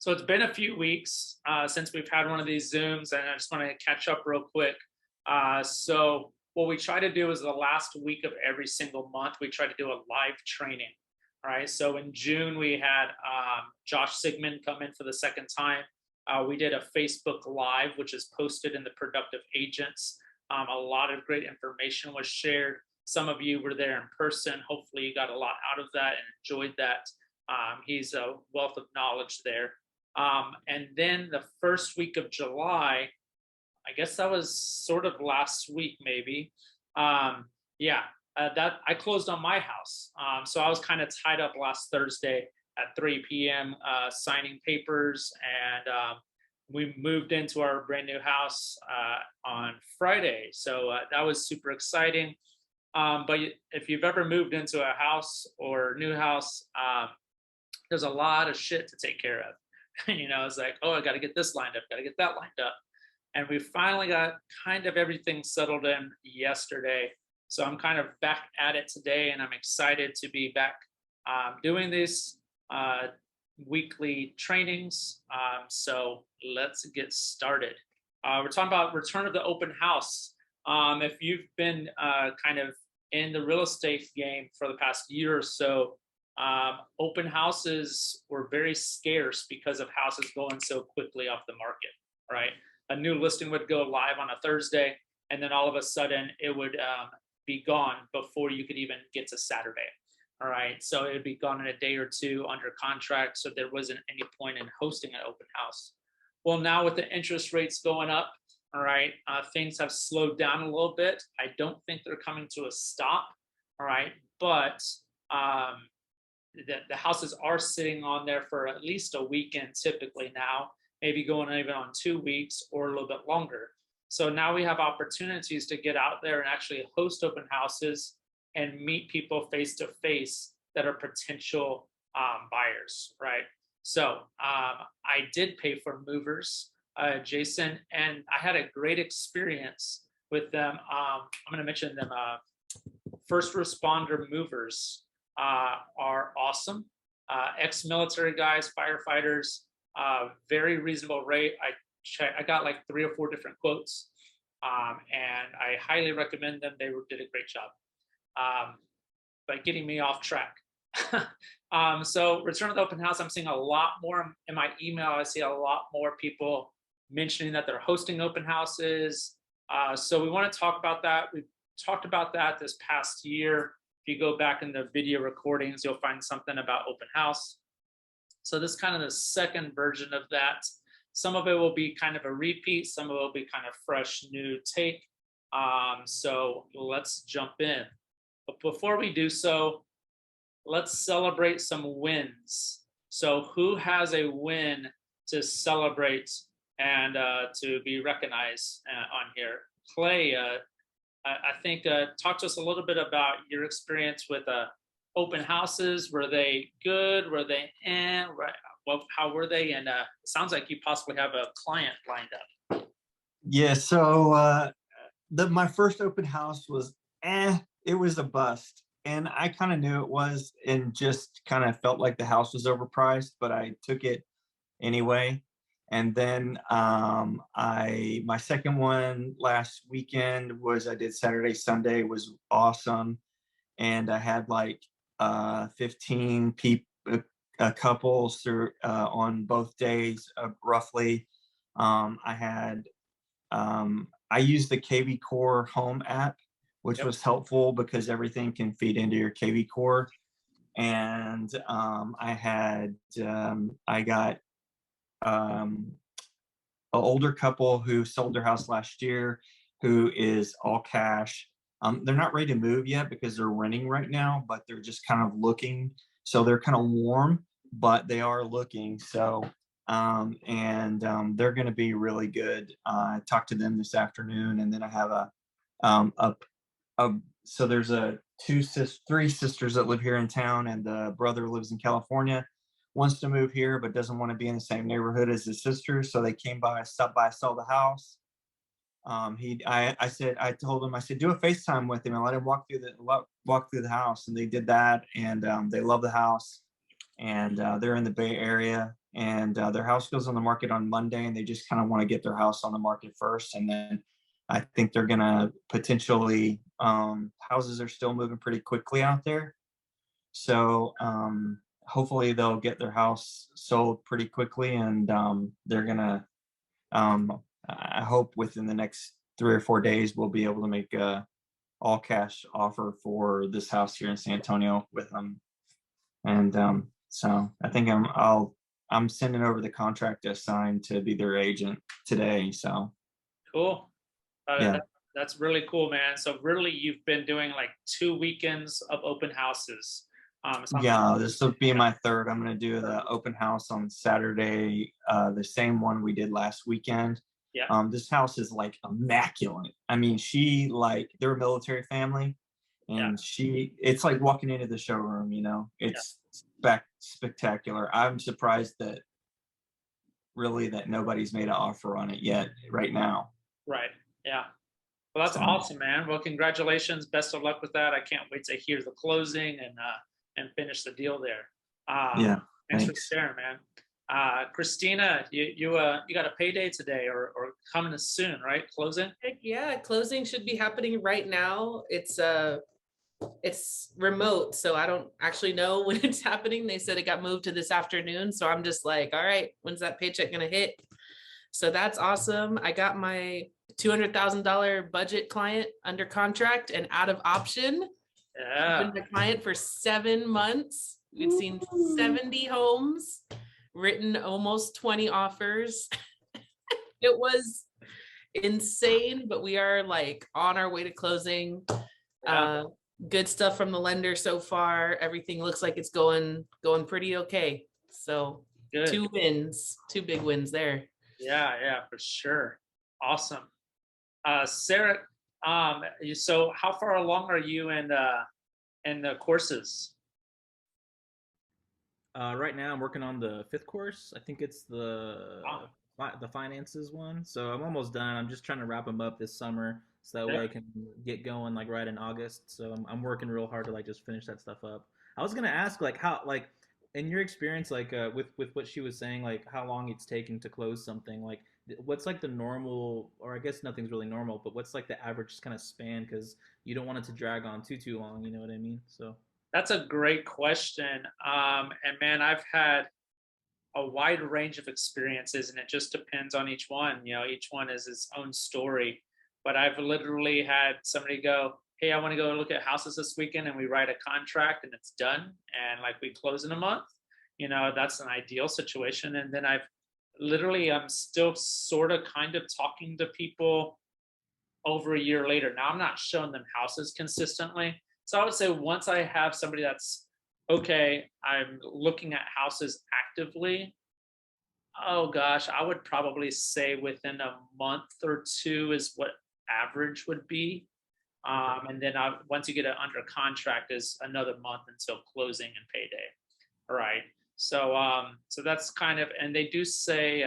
So it's been a few weeks since we've had one of these Zooms, and I just want to catch up real quick. So what we try to do is the last week of every single month, we try to do a live training. All right. So in June, we had Josh Sigmund come in for the second time. We did a Facebook Live, which is posted in the Productive Agents. A lot of great information was shared. Some of you were there in person. Hopefully, you got a lot out of that and enjoyed that. He's a wealth of knowledge there. And then the first week of July, I guess that was sort of last week, maybe. Yeah, that I closed on my house. So I was kind of tied up last Thursday at 3 p.m. Signing papers, and we moved into our brand new house on Friday. So that was super exciting. But if you've ever moved into a house or new house, there's a lot of shit to take care of. It's like, oh, I got to get this lined up, got to get that lined up. And we finally got kind of everything settled in yesterday. So I'm kind of back at it today, and I'm excited to be back doing these weekly trainings. So let's get started. We're talking about return of the open house. If you've been kind of in the real estate game for the past year or so, open houses were very scarce because of houses going so quickly off the market, right? A new listing would go live on a Thursday, and then all of a sudden it would be gone before you could even get to Saturday. All right. So it would be gone in a day or two under contract. So there wasn't any point in hosting an open house. Well, now with the interest rates going up, all right, things have slowed down a little bit. I don't think they're coming to a stop. All right. But the houses are sitting on there for at least a weekend typically now, maybe going even on 2 weeks or a little bit longer. So now we have opportunities to get out there and actually host open houses and meet people face to face that are potential buyers, right? So I did pay for movers, Jason, and I had a great experience with them. I'm going to mention them. First responder movers are awesome. Ex-military guys, firefighters, very reasonable rate. I got like 3 or 4 different quotes, and I highly recommend them. They did a great job. But getting me off track. So return to the open house, I'm seeing a lot more in my email. I see a lot more people mentioning that they're hosting open houses. So we want to talk about that. We've talked about that this past year. If you go back in the video recordings, you'll find something about open house. So this is kind of the second version of that. Some of it will be kind of a repeat. Some of it will be kind of fresh, new take. So let's jump in. But before we do so, let's celebrate some wins. So who has a win to celebrate and to be recognized on here? Clay, I think talk to us a little bit about your experience with open houses. Were they good? Were they right? Well, how were they? And it sounds like you possibly have a client lined up. Yeah, so my first open house was it was a bust. And I kind of knew it was, and just kind of felt like the house was overpriced, but I took it anyway. And then my second one last weekend I did Saturday, Sunday, was awesome. And I had like 15 people, couples through on both days, roughly. I used the KV Core Home app, which was helpful because everything can feed into your KV Core. And I got an older couple who sold their house last year, who is all cash. They're not ready to move yet because they're renting right now, but they're just kind of looking. So they're kind of warm, but they are looking. So they're going to be really good. I talked to them this afternoon, and then I have so there's three sisters that live here in town, and the brother lives in California, wants to move here but doesn't want to be in the same neighborhood as his sisters. So they came by, stopped by, saw the house. I told him, I said, do a FaceTime with him and let him walk through the house. And they did that, and they love the house, and they're in the Bay Area. and their house goes on the market on Monday, and they just kind of want to get their house on the market first, and then I think they're gonna potentially houses are still moving pretty quickly out there, so hopefully they'll get their house sold pretty quickly, and they're gonna I hope within the next 3 or 4 days we'll be able to make a all cash offer for this house here in San Antonio with them. And so I think I'm sending over the contract to sign to be their agent today. So Cool. yeah, That's really cool, man. So really, you've been doing like 2 weekends of open houses. yeah, this will be my third. I'm gonna do the open house on Saturday, the same one we did last weekend. Yeah. This house is like immaculate. I mean, they're a military family, Yeah. and it's like walking into the showroom, it's spectacular. I'm surprised that nobody's made an offer on it yet right now. Right. Yeah. Well, that's So awesome, man. Well, congratulations. Best of luck with that. I can't wait to hear the closing and finish the deal there. yeah, Thanks for thanks. sharing, man. Christina, you got a payday today or coming soon, right? Closing? Heck yeah, closing should be happening right now. It's remote, so I don't actually know when it's happening. They said it got moved to this afternoon, so I'm just like, all right, when's that paycheck gonna hit? So that's awesome. I got my $200,000 budget client under contract and out of option. Yeah. Been the client for 7 months. We've seen 70 homes, written almost 20 offers. It was insane, but we are like on our way to closing. Yeah. Good stuff from the lender so far. Everything looks like it's going pretty okay. So Good. 2 wins, 2 big wins there. Yeah, for sure. Awesome. Sarah, so how far along are you in the courses? Right now, I'm working on the 5th course. I think it's the finances one. So I'm almost done. I'm just trying to wrap them up this summer, so that way I can get going like right in August. So I'm working real hard to like just finish that stuff up. I was gonna ask like how like in your experience like with what she was saying, like how long it's taking to close something, like what's like the normal, or I guess nothing's really normal, but what's like the average kind of span, because you don't want it to drag on too long, you know what I mean? So That's a great question. And man, I've had a wide range of experiences, and it just depends on each one. Each one is its own story. But I've literally had somebody go, "Hey, I want to go look at houses this weekend," and we write a contract, and it's done, and like we close in a month. That's an ideal situation. And then I'm still sort of kind of talking to people over a year later. Now I'm not showing them houses consistently. So I would say once I have somebody that's okay, I'm looking at houses actively. Oh gosh, I would probably say within a month or two is what average would be. And then once you get it under contract is another month until closing and payday. All right. So that's kind of, and they do say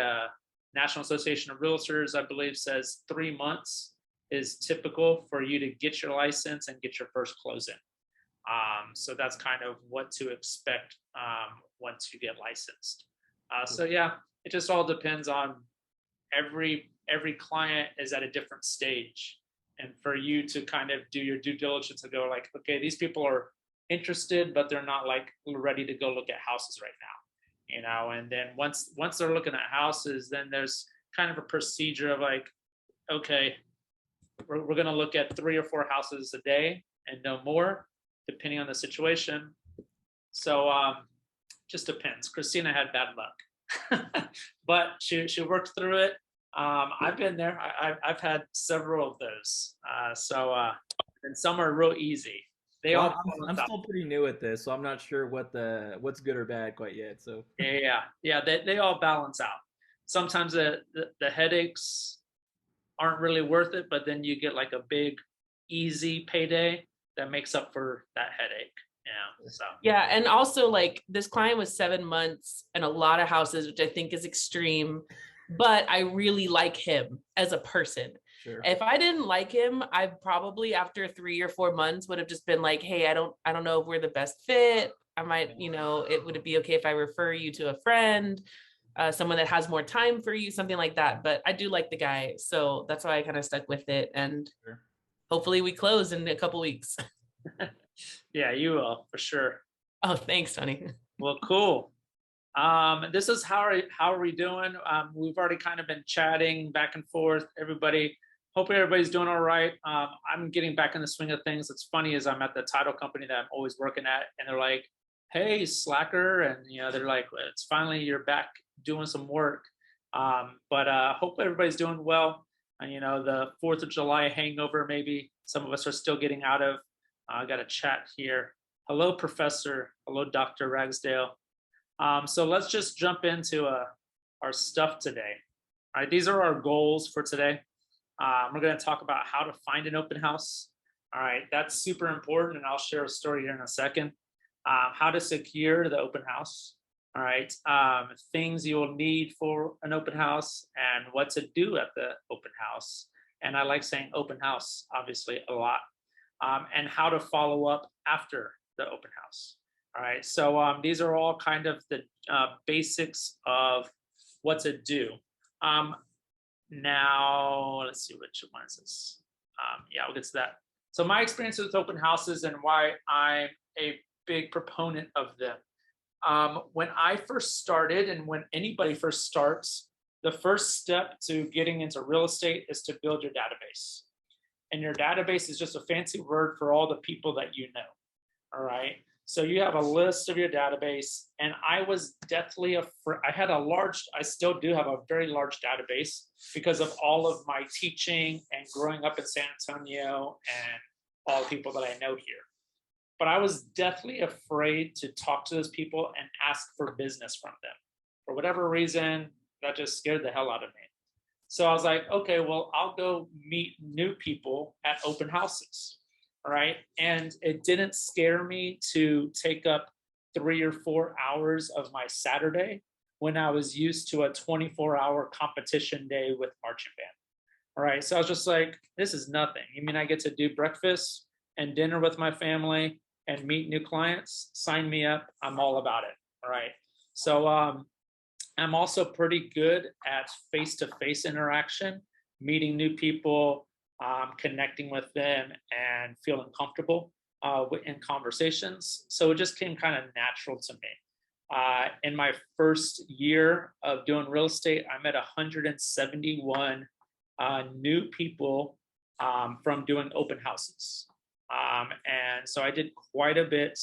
National Association of Realtors, I believe, says 3 months is typical for you to get your license and get your first closing. So that's kind of what to expect once you get licensed. So yeah, it just all depends on every client is at a different stage, and for you to kind of do your due diligence and go like, okay, these people are interested, but they're not like ready to go look at houses right now, and then once they're looking at houses, then there's kind of a procedure of like, okay, we're going to look at 3 or 4 houses a day and no more, depending on the situation. So just depends. Christina had bad luck, but she worked through it. I've been there. I've had several of those. And some are real easy. I'm still pretty new at this, so I'm not sure what's good or bad quite yet. So yeah. They all balance out. Sometimes the headaches aren't really worth it, but then you get like a big, easy payday that makes up for that headache. Yeah, and also like this client was 7 months and a lot of houses, which I think is extreme, but I really like him as a person. Sure. If I didn't like him, I probably after 3 or 4 months would have just been like, hey, I don't know if we're the best fit. I might, it would it be okay if I refer you to a friend? someone that has more time for you, something like that. But I do like the guy, so that's why I kind of stuck with it. And Sure. hopefully we close in a couple weeks. Yeah, you will for sure. Oh, thanks, Tony. Well, cool. This is how are we doing? We've already kind of been chatting back and forth. Hopefully everybody's doing all right. I'm getting back in the swing of things. It's funny is I'm at the title company that I'm always working at, and they're like, "Hey, slacker," and they're like, "It's finally you're back doing some work." But hopefully everybody's doing well. And the 4th of July hangover, maybe some of us are still getting out of. I got a chat here. Hello, Professor. Hello, Dr. Ragsdale. So let's just jump into our stuff today. All right, these are our goals for today. We're going to talk about how to find an open house. All right, that's super important, and I'll share a story here in a second. How to secure the open house. All right, things you will need for an open house and what to do at the open house. And I like saying open house, obviously, a lot. And how to follow up after the open house. All right, so these are all kind of the basics of what to do. Now, let's see, which one is this? Yeah, we'll get to that. So my experience with open houses and why I'm a big proponent of them. When I first started, and when anybody first starts, the first step to getting into real estate is to build your database. And your database is just a fancy word for all the people that you know. All right. So you have a list of your database, and I was deathly afraid. I still do have a very large database because of all of my teaching and growing up in San Antonio and all the people that I know here. But I was deathly afraid to talk to those people and ask for business from them. For whatever reason, that just scared the hell out of me. So I was like, okay, well, I'll go meet new people at open houses. All right. And it didn't scare me to take up 3 or 4 hours of my Saturday when I was used to a 24-hour competition day with marching band. All right. So I was just like, this is nothing. You mean I get to do breakfast and dinner with my family and meet new clients? Sign me up. I'm all about it. All right. So I'm also pretty good at face-to-face interaction, meeting new people, connecting with them, and feeling comfortable in conversations. So it just came kind of natural to me. In my first year of doing real estate, I met 171 new people from doing open houses. And so I did quite a bit.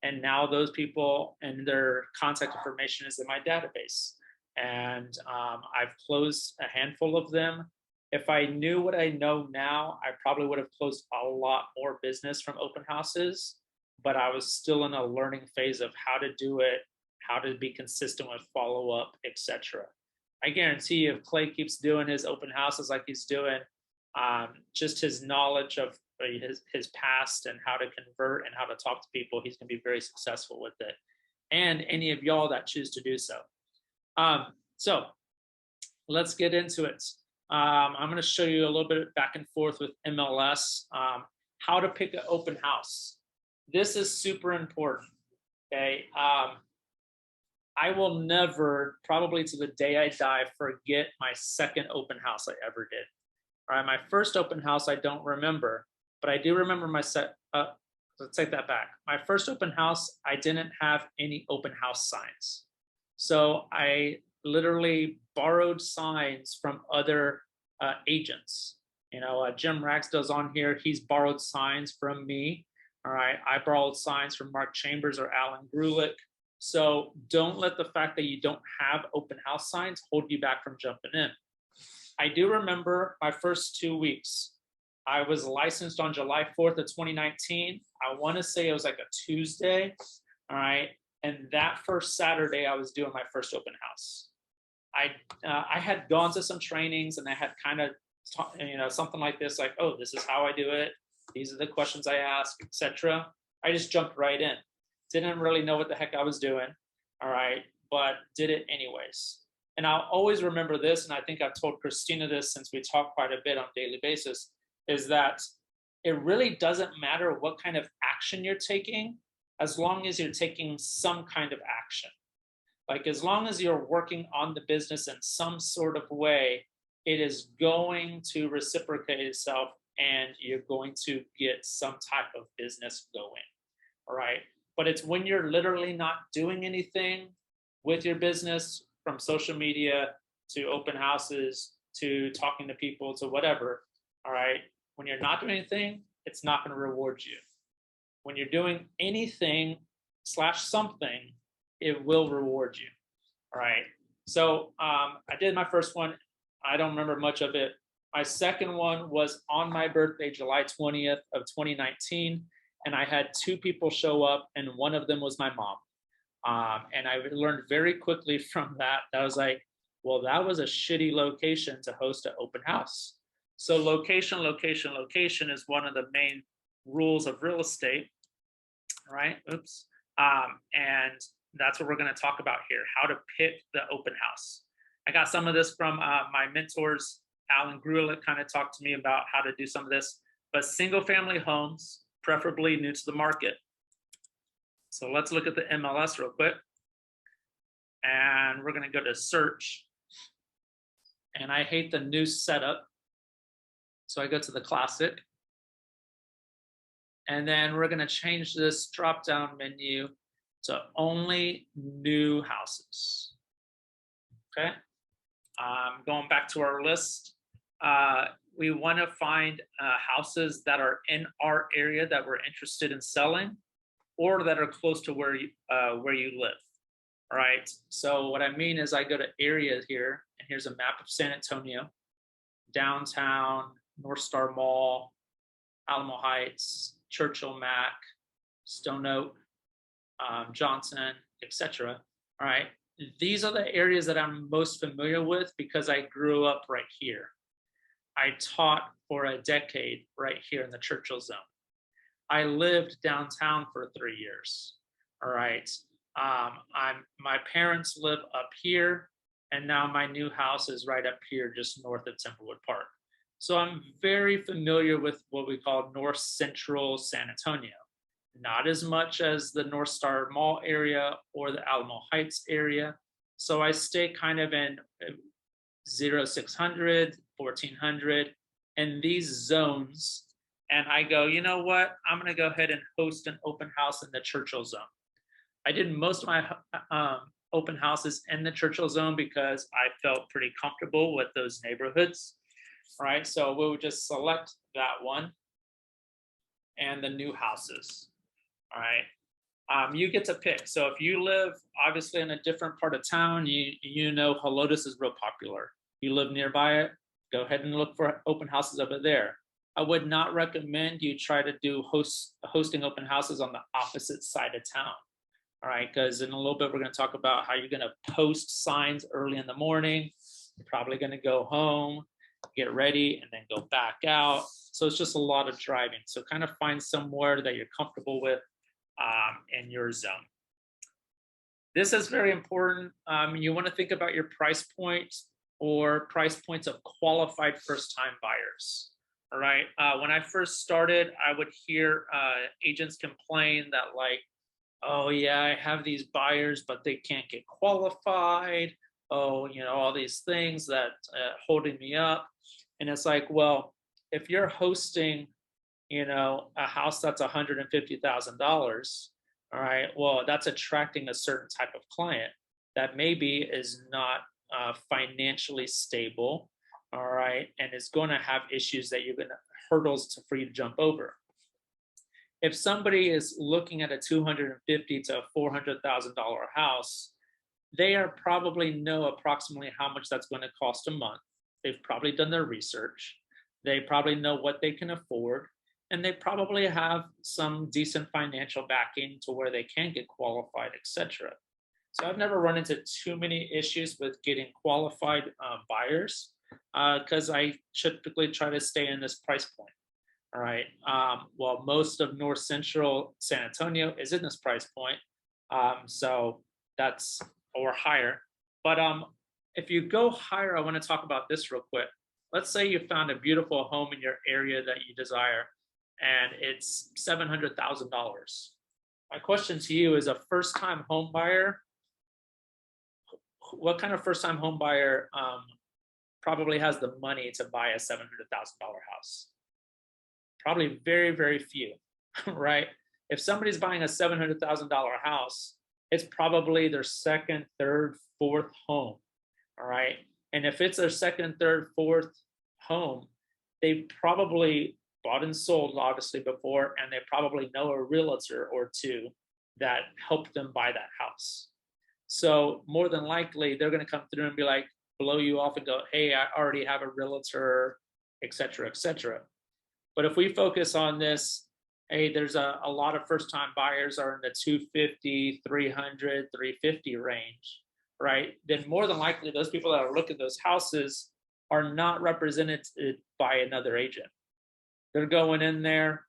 And now those people and their contact information is in my database. And I've closed a handful of them. If I knew what I know now, I probably would have closed a lot more business from open houses, but I was still in a learning phase of how to do it, how to be consistent with follow-up, etc. I guarantee you, if Clay keeps doing his open houses like he's doing, just his knowledge of his past and how to convert and how to talk to people, he's going to be very successful with it. And any of y'all that choose to do so. So let's get into it. I'm going to show you a little bit back and forth with MLS, how to pick an open house. This is super important. Okay. I will never, probably to the day I die, forget my second open house I ever did. All right. My first open house, I don't remember, but I do remember let's take that back. My first open house, I didn't have any open house signs. So I literally borrowed signs from other agents. Jim Ragsdale's on here. He's borrowed signs from me. All right. I borrowed signs from Mark Chambers or Alan Grulick. So don't let the fact that you don't have open house signs hold you back from jumping in. I do remember my first 2 weeks. I was licensed on July 4th of 2019. I want to say it was like a Tuesday. All right. And that first Saturday, I was doing my first open house. I had gone to some trainings, and I had kind of, something like this, like, oh, this is how I do it. These are the questions I ask, etc. I just jumped right in. Didn't really know what the heck I was doing. All right. But did it anyways. And I'll always remember this. And I think I've told Christina this since we talk quite a bit on a daily basis, is that it really doesn't matter what kind of action you're taking, as long as you're taking some kind of action. Like as long as you're working on the business in some sort of way, it is going to reciprocate itself and you're going to get some type of business going. All right. But it's when you're literally not doing anything with your business, from social media to open houses to talking to people to whatever. All right. When you're not doing anything, it's not going to reward you. When you're doing anything slash something, it will reward you. All right. So I did my first one. I don't remember much of it. My second one was on my birthday, July 20th of 2019. And I had two people show up, and one of them was my mom. And I learned very quickly from that. I was like, well, that was a shitty location to host an open house. So location, location, location is one of the main rules of real estate, right? Oops. And that's what we're going to talk about here, how to pick the open house. I got some of this from my mentors. Alan Gruelich kind of talked to me about how to do some of this, but single family homes, preferably new to the market. So let's look at the MLS real quick. And we're going to go to search. And I hate the new setup. So I go to the classic. And then we're going to change this drop-down menu to only new houses. Okay. Going back to our list, we want to find houses that are in our area that we're interested in selling, or that are close to where you live. All right. So what I mean is I go to areas here, and here's a map of San Antonio, downtown, North Star Mall, Alamo Heights, Churchill Mac, Stone Oak, Johnson, etc. All right. These are the areas that I'm most familiar with because I grew up right here. I taught for a decade right here in the Churchill zone. I lived downtown for 3 years. All right. My parents live up here, and now my new house is right up here, just north of Templewood Park. So I'm very familiar with what we call North Central San Antonio. Not as much as the North Star Mall area or the Alamo Heights area. So I stay kind of in 0600, 1400, and these zones. And I go, you know what? I'm going to go ahead and host an open house in the Churchill zone. I did most of my open houses in the Churchill zone because I felt pretty comfortable with those neighborhoods. All right. So we would just select that one and the new houses. All right. You get to pick. So if you live obviously in a different part of town, you know Helotes is real popular. You live nearby it, go ahead and look for open houses over there. I would not recommend you try to do hosting open houses on the opposite side of town. All right, because in a little bit we're going to talk about how you're going to post signs early in the morning. You're probably going to go home, get ready, and then go back out. So it's just a lot of driving. So kind of find somewhere that you're comfortable with in your zone. This is very important. You want to think about your price point or price points of qualified first-time buyers. All right. When I first started, I would hear agents complain that like, oh yeah, I have these buyers, but they can't get qualified. Oh, you know, all these things that holding me up. And it's like, well, if you're hosting, you know, a house that's $150,000, all right, well, that's attracting a certain type of client that maybe is not financially stable, all right, and is going to have issues that you're going to hurdles for you to jump over. If somebody is looking at a $250,000 to $400,000 house, they are probably know approximately how much that's going to cost a month. They've probably done their research. They probably know what they can afford, and they probably have some decent financial backing to where they can get qualified, etc. So I've never run into too many issues with getting qualified buyers because I typically try to stay in this price point. All right. Well, most of North Central San Antonio is in this price point. So that's or higher. But if you go higher, I want to talk about this real quick. Let's say you found a beautiful home in your area that you desire, and it's $700,000. My question to you is a first-time home buyer, what kind of first time home buyer probably has the money to buy a $700,000 house? Probably very, very few, right? If somebody's buying a $700,000 house, it's probably their second, third, fourth home, all right? And if it's their second, third, fourth home, they've probably bought and sold obviously before, and they probably know a realtor or two that helped them buy that house. So more than likely, they're going to come through and be like, blow you off and go, hey, I already have a realtor, et cetera, et cetera. But if we focus on this, hey, there's a lot of first time buyers are in the 250, 300, 350 range, right? Then more than likely, those people that are looking at those houses are not represented by another agent. They're going in there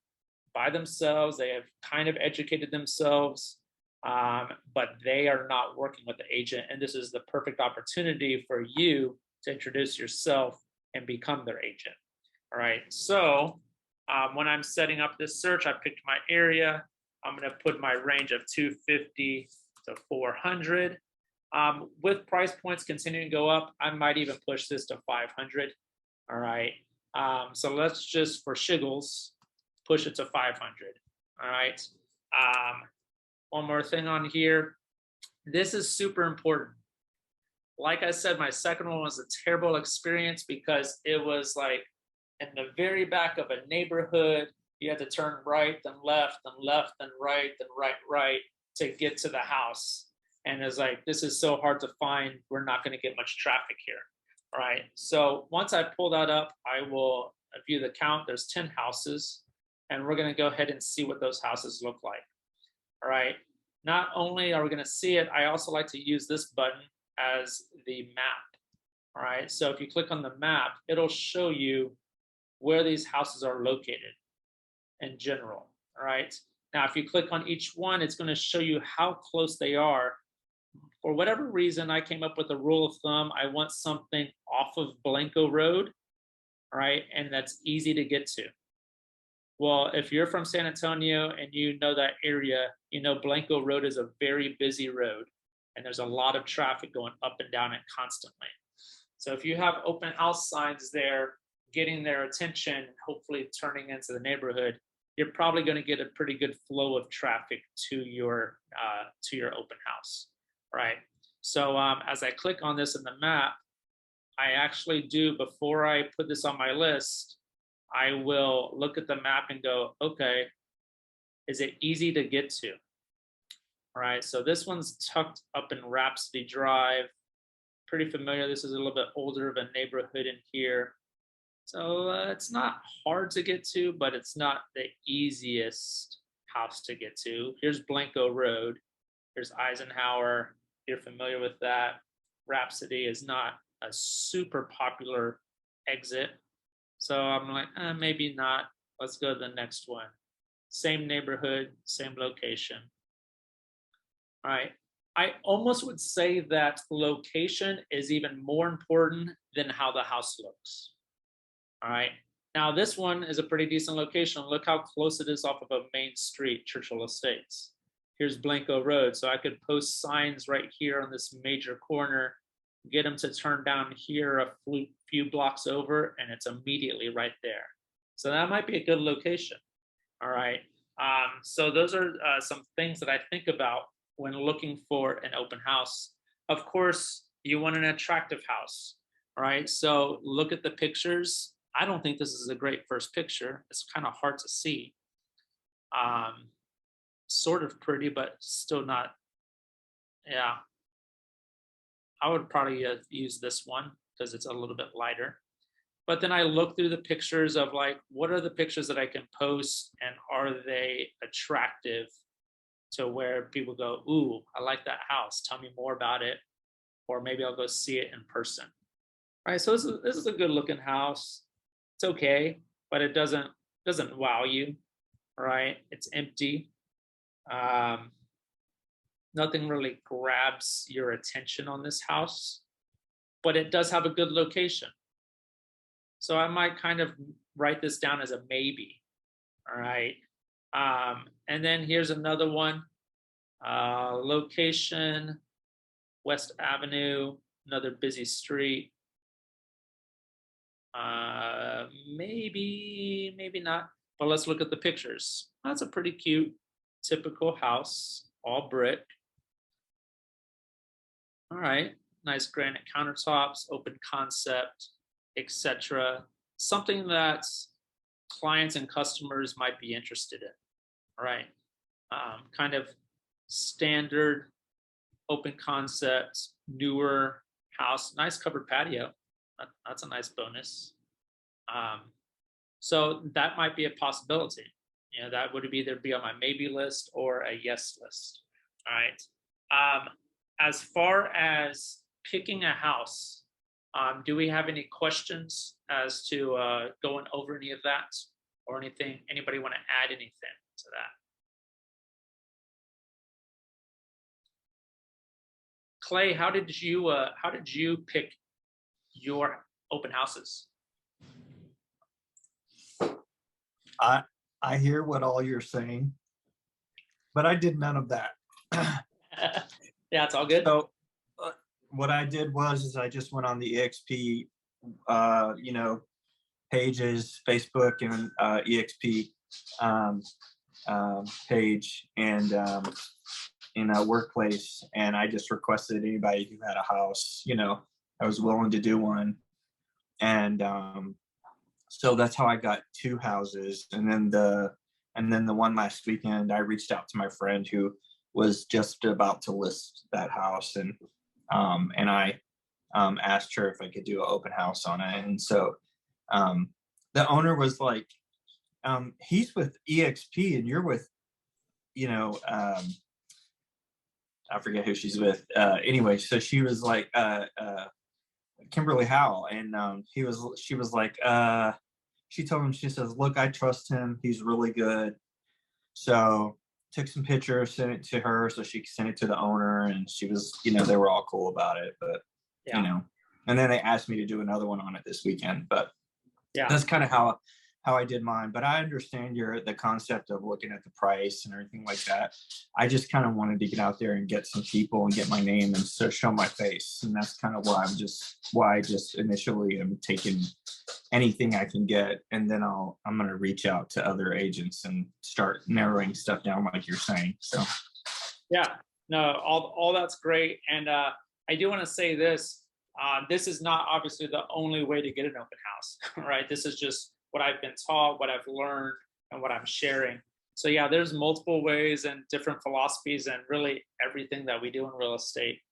by themselves. They have kind of educated themselves, but they are not working with the agent. And this is the perfect opportunity for you to introduce yourself and become their agent. All right. So when I'm setting up this search, I picked my area. I'm going to put my range of 250 to 400. With price points continuing to go up, I might even push this to 500. All right. So let's just, for shiggles, push it to 500. All right. One more thing on here. This is super important. Like I said, my second one was a terrible experience because it was like in the very back of a neighborhood. You had to turn right, then left, then left, then right, then right to get to the house. And it's like, this is so hard to find. We're not going to get much traffic here. All right. So once I pull that up, I will view the count. There's 10 houses, and we're going to go ahead and see what those houses look like. All right. Not only are we going to see it, I also like to use this button as the map. All right. So if you click on the map, it'll show you where these houses are located in general. All right. Now, if you click on each one, it's going to show you how close they are. For whatever reason, I came up with a rule of thumb. I want something off of Blanco Road, all right, and that's easy to get to. Well, if you're from San Antonio and you know that area, you know Blanco Road is a very busy road, and there's a lot of traffic going up and down it constantly. So if you have open house signs there, getting their attention, hopefully turning into the neighborhood, you're probably going to get a pretty good flow of traffic to your open house. Right. So as I click on this in the map, I actually do, before I put this on my list, I will look at the map and go, okay, is it easy to get to? All right. So this one's tucked up in Rhapsody Drive. Pretty familiar. This is a little bit older of a neighborhood in here. So it's not hard to get to, but it's not the easiest house to get to. Here's Blanco Road. Here's Eisenhower. You're familiar with that. Rhapsody is not a super popular exit. So I'm like, maybe not. Let's go to the next one. Same neighborhood, same location. All right. I almost would say that location is even more important than how the house looks. All right. Now, this one is a pretty decent location. Look how close it is off of a main street, Churchill Estates. Here's Blanco Road. So I could post signs right here on this major corner, get them to turn down here a few blocks over, and it's immediately right there. So that might be a good location. All right. So those are some things that I think about when looking for an open house. Of course, you want an attractive house. All right. So look at the pictures. I don't think this is a great first picture. It's kind of hard to see. Sort of pretty, but still not. Yeah. I would probably use this one because it's a little bit lighter. But then I look through the pictures of like, what are the pictures that I can post, and are they attractive to where people go, ooh, I like that house. Tell me more about it. Or maybe I'll go see it in person. All right. So this is a good looking house. It's okay, but it doesn't wow you. All right. It's empty. Nothing really grabs your attention on this house, but it does have a good location. So I might kind of write this down as a maybe. All right. And then here's another one. Location. West Avenue, another busy street. Maybe not, but let's look at the pictures. That's a pretty cute, typical house, all brick. All right, nice granite countertops, open concept, etc. Something that clients and customers might be interested in. All right, kind of standard open concept, newer house, nice covered patio. That's a nice bonus. So that might be a possibility. You know, that would either be on my maybe list or a yes list. All right. As far as picking a house, do we have any questions as to going over any of that or anything? Anybody want to add anything to that? Clay, how did you pick your open houses? I hear what all you're saying, but I did none of that. Yeah, it's all good. So what I did was I just went on the EXP, pages, Facebook and EXP page and in a workplace, and I just requested anybody who had a house, I was willing to do one, and so that's how I got 2 houses, and then the one last weekend I reached out to my friend who was just about to list that house, and I asked her if I could do an open house on it, and so the owner was like, he's with EXP and you're with, I forget who she's with. Anyway, so she was like, Kimberly Howell, and she was like, she told him, she says, look, I trust him. He's really good. So took some pictures, sent it to her so she could send it to the owner, and she was, they were all cool about it, but Yeah. and then they asked me to do another one on it this weekend, but Yeah. that's kind of how I did mine. But I understand the concept of looking at the price and everything like that. I just kind of wanted to get out there and get some people and get my name and so show my face. And that's kind of why I just initially am taking anything I can get. And then I'm going to reach out to other agents and start narrowing stuff down like you're saying. So. Yeah, no, all that's great. And I do want to say this, this is not obviously the only way to get an open house, right? This is just what I've been taught, what I've learned, and what I'm sharing. So yeah, there's multiple ways and different philosophies and really everything that we do in real estate.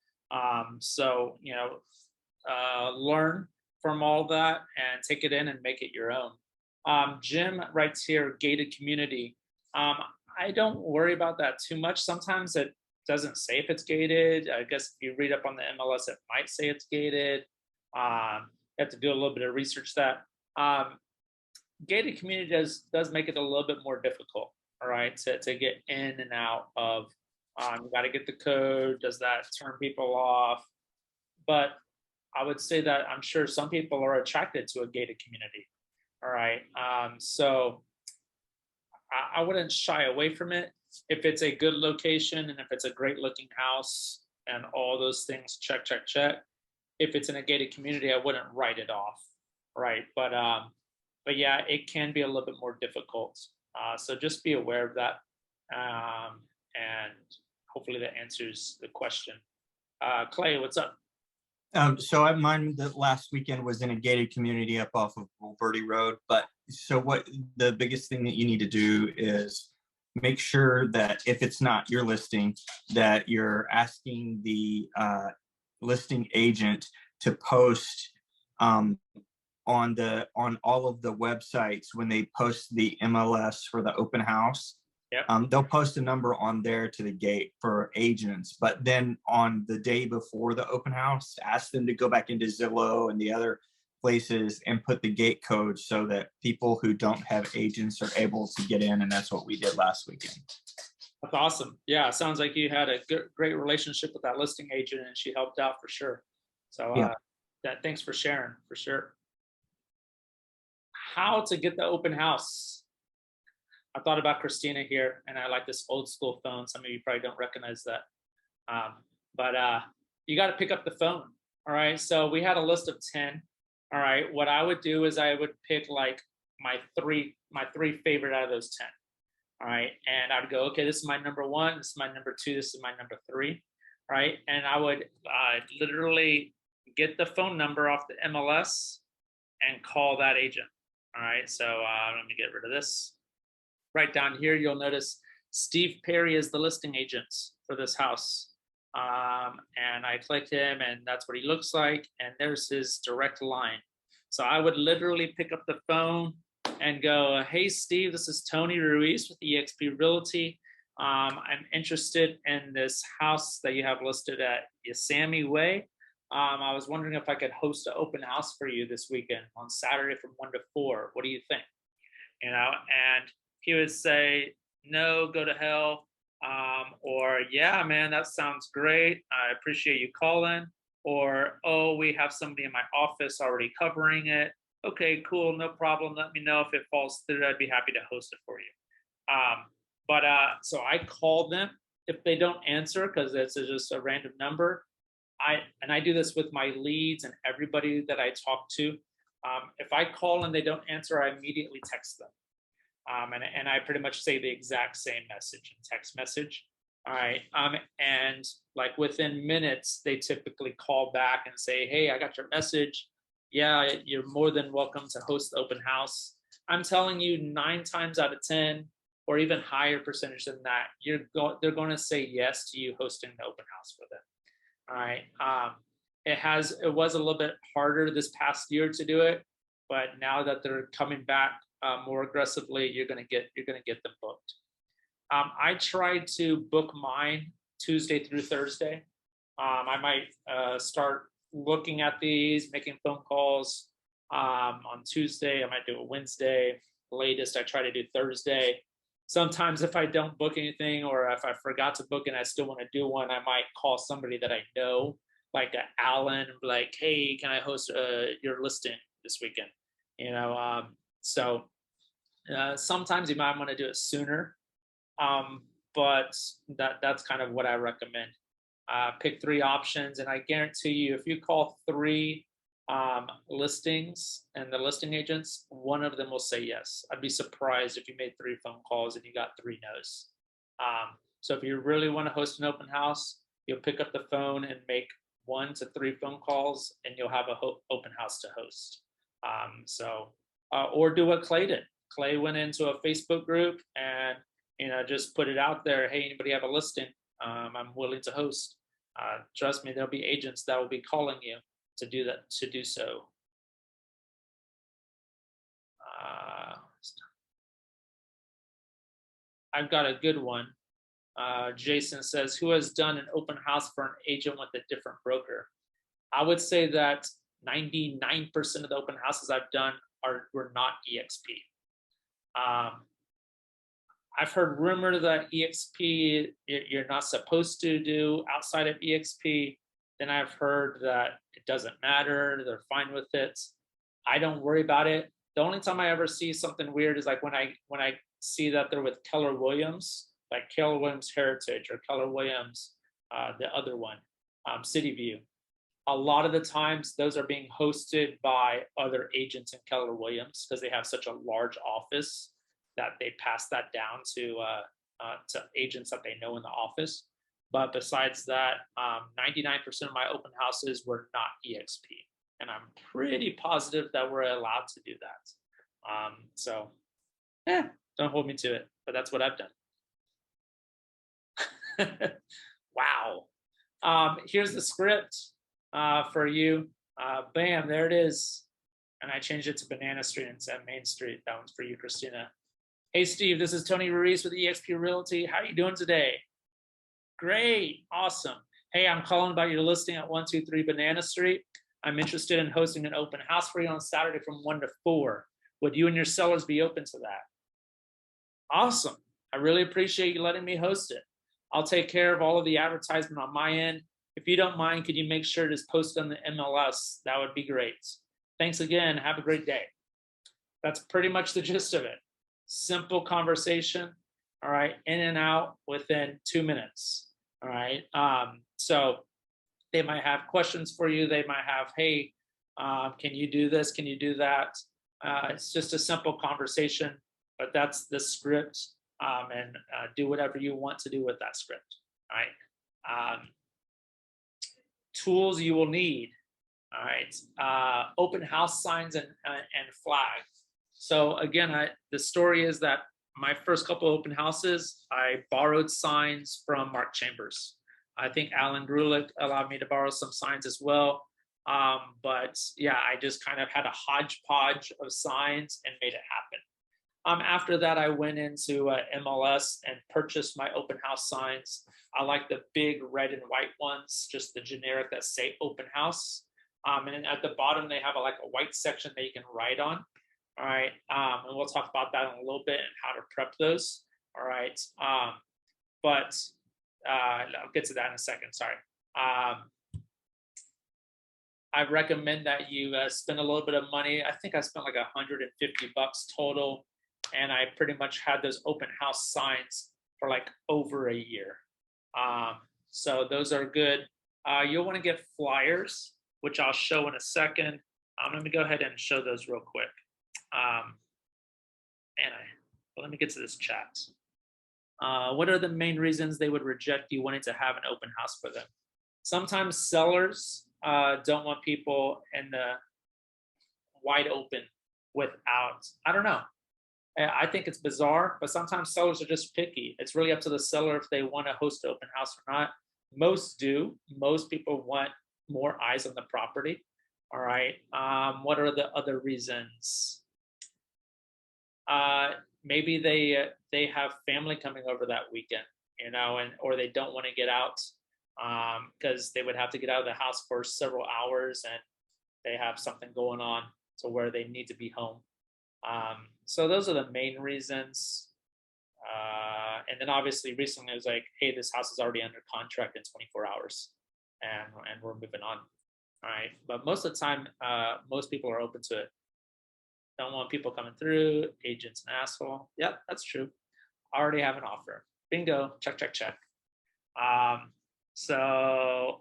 So, learn from all that and take it in and make it your own. Jim writes here, gated community. I don't worry about that too much. Sometimes it doesn't say if it's gated. I guess if you read up on the MLS, it might say it's gated. You have to do a little bit of research that. Gated community does make it a little bit more difficult, all right, to get in and out of. You got to get the code. Does that turn people off? But I would say that I'm sure some people are attracted to a gated community, all right? So I wouldn't shy away from it if it's a good location and if it's a great looking house and all those things, check. If it's in a gated community, I wouldn't write it off, right? But yeah, it can be a little bit more difficult. So just be aware of that. And hopefully that answers the question. Clay, what's up? So mine the last weekend was in a gated community up off of Verde Road. But so what the biggest thing that you need to do is make sure that if it's not your listing, that you're asking the listing agent to post on all of the websites when they post the MLS for the open house. Yep. They'll post a number on there to the gate for agents, but then on the day before the open house, ask them to go back into Zillow and the other places and put the gate code so that people who don't have agents are able to get in. And that's what we did last weekend. That's awesome. Yeah, it sounds like you had a great relationship with that listing agent and she helped out for sure. So thanks for sharing, for sure. How to get the open house. I thought about Christina here, and I like this old school phone. Some of you probably don't recognize that. you got to pick up the phone. All right. So we had a list of 10. All right. What I would do is I would pick like my three favorite out of those 10. All right. And I'd go, okay, this is my number one. This is my number two. This is my number three. Right. And I would literally get the phone number off the MLS and call that agent. All right. So let me get rid of this. Right down here, you'll notice Steve Perry is the listing agent for this house. And I clicked him, and that's what he looks like. And there's his direct line. So I would literally pick up the phone and go, hey, Steve, this is Tony Ruiz with eXp Realty. I'm interested in this house that you have listed at Yosemite Way. I was wondering if I could host an open house for you this weekend on Saturday from 1 to 4. What do you think? You know, and he would say, no, go to hell. Or, yeah, man, that sounds great. I appreciate you calling. Or, oh, we have somebody in my office already covering it. Okay, cool, no problem. Let me know if it falls through. I'd be happy to host it for you. So I call them. If they don't answer, because it's just a random number, I do this with my leads and everybody that I talk to. If I call and they don't answer, I immediately text them. And I pretty much say the exact same message in text message. All right. And like within minutes, they typically call back and say, hey, I got your message. Yeah, you're more than welcome to host the open house. I'm telling you, 9 times out of 10, or even higher percentage than that, they're going to say yes to you hosting the open house for them. All right. It was a little bit harder this past year to do it, but now that they're coming back more aggressively, you're gonna get them booked. I tried to book mine Tuesday through Thursday. I might start looking at these, making phone calls on Tuesday. I might do a Wednesday. Latest, I try to do Thursday. Sometimes if I don't book anything, or if I forgot to book and I still want to do one, I might call somebody that I know, like Alan, and be like, hey, can I host your listing this weekend? You know, so sometimes you might want to do it sooner, but that's kind of what I recommend. Pick 3 options, and I guarantee you, if you call 3 listings and the listing agents, one of them will say yes. I'd be surprised if you made 3 phone calls and you got 3 no's. So if you really want to host an open house, you'll pick up the phone and make 1 to 3 phone calls, and you'll have an open house to host. Or do what Clay did. Clay went into a Facebook group and just put it out there. Hey, anybody have a listing? I'm willing to host. Trust me, there'll be agents that will be calling you to do that, to do so. I've got a good one. Jason says, who has done an open house for an agent with a different broker? I would say that 99% of the open houses I've done were not EXP. I've heard rumor that EXP you're not supposed to do outside of EXP. Then I've heard that it doesn't matter. They're fine with it. I don't worry about it. The only time I ever see something weird is like when I see that they're with Keller Williams, like Keller Williams Heritage or Keller Williams, the other one, City View. A lot of the times those are being hosted by other agents in Keller Williams because they have such a large office that they pass that down to agents that they know in the office. But besides that, 99% of my open houses were not EXP. And I'm pretty positive that we're allowed to do that. Don't hold me to it, but that's what I've done. Wow. Here's the script for you. Bam, there it is. And I changed it to Banana Street instead of Main Street. That one's for you, Christina. Hey, Steve, this is Tony Ruiz with eXp Realty. How are you doing today? Great, awesome. Hey, I'm calling about your listing at 123 Banana Street. I'm interested in hosting an open house for you on Saturday from 1 to 4. Would you and your sellers be open to that? Awesome. I really appreciate you letting me host it. I'll take care of all of the advertisement on my end. If you don't mind, could you make sure it is posted on the MLS? That would be great. Thanks again. Have a great day. That's pretty much the gist of it. Simple conversation. All right. In and out within 2 minutes. All right. So They might have questions for you. They might have, hey, can you do this? Can you do that? It's just a simple conversation, but that's the script, and do whatever you want to do with that script. All right. Tools you will need. All right. Open house signs and flag. So again, the story is that my first couple open houses, I borrowed signs from Mark Chambers. I think Alan Grulick allowed me to borrow some signs as well. But yeah, I just kind of had a hodgepodge of signs and made it happen. After that, I went into MLS and purchased my open house signs. I like the big red and white ones, just the generic that say open house. And then at the bottom, they have like a white section that you can write on. All right. And we'll talk about that in a little bit and how to prep those. All right. But I'll get to that in a second. Sorry. I recommend that you spend a little bit of money. I think I spent like $150 total, and I pretty much had those open house signs for like over a year. So those are good. You'll want to get flyers, which I'll show in a second. Let me go ahead and show those real quick. Let me get to this chat. What are the main reasons they would reject you wanting to have an open house for them? Sometimes sellers don't want people in the wide open without, I don't know. I think it's bizarre, but sometimes sellers are just picky. It's really up to the seller if they want to host an open house or not. Most do. Most people want more eyes on the property. All right. What are the other reasons? Maybe they have family coming over that weekend, or they don't want to get out because they would have to get out of the house for several hours, and they have something going on to where they need to be home. So those are the main reasons. And then obviously recently it was like, hey, this house is already under contract in 24 hours, and we're moving on. All right. But most of the time, most people are open to it. Don't want people coming through. Agent's an asshole. Yep, that's true. Already have an offer. Bingo. Check, check, check. So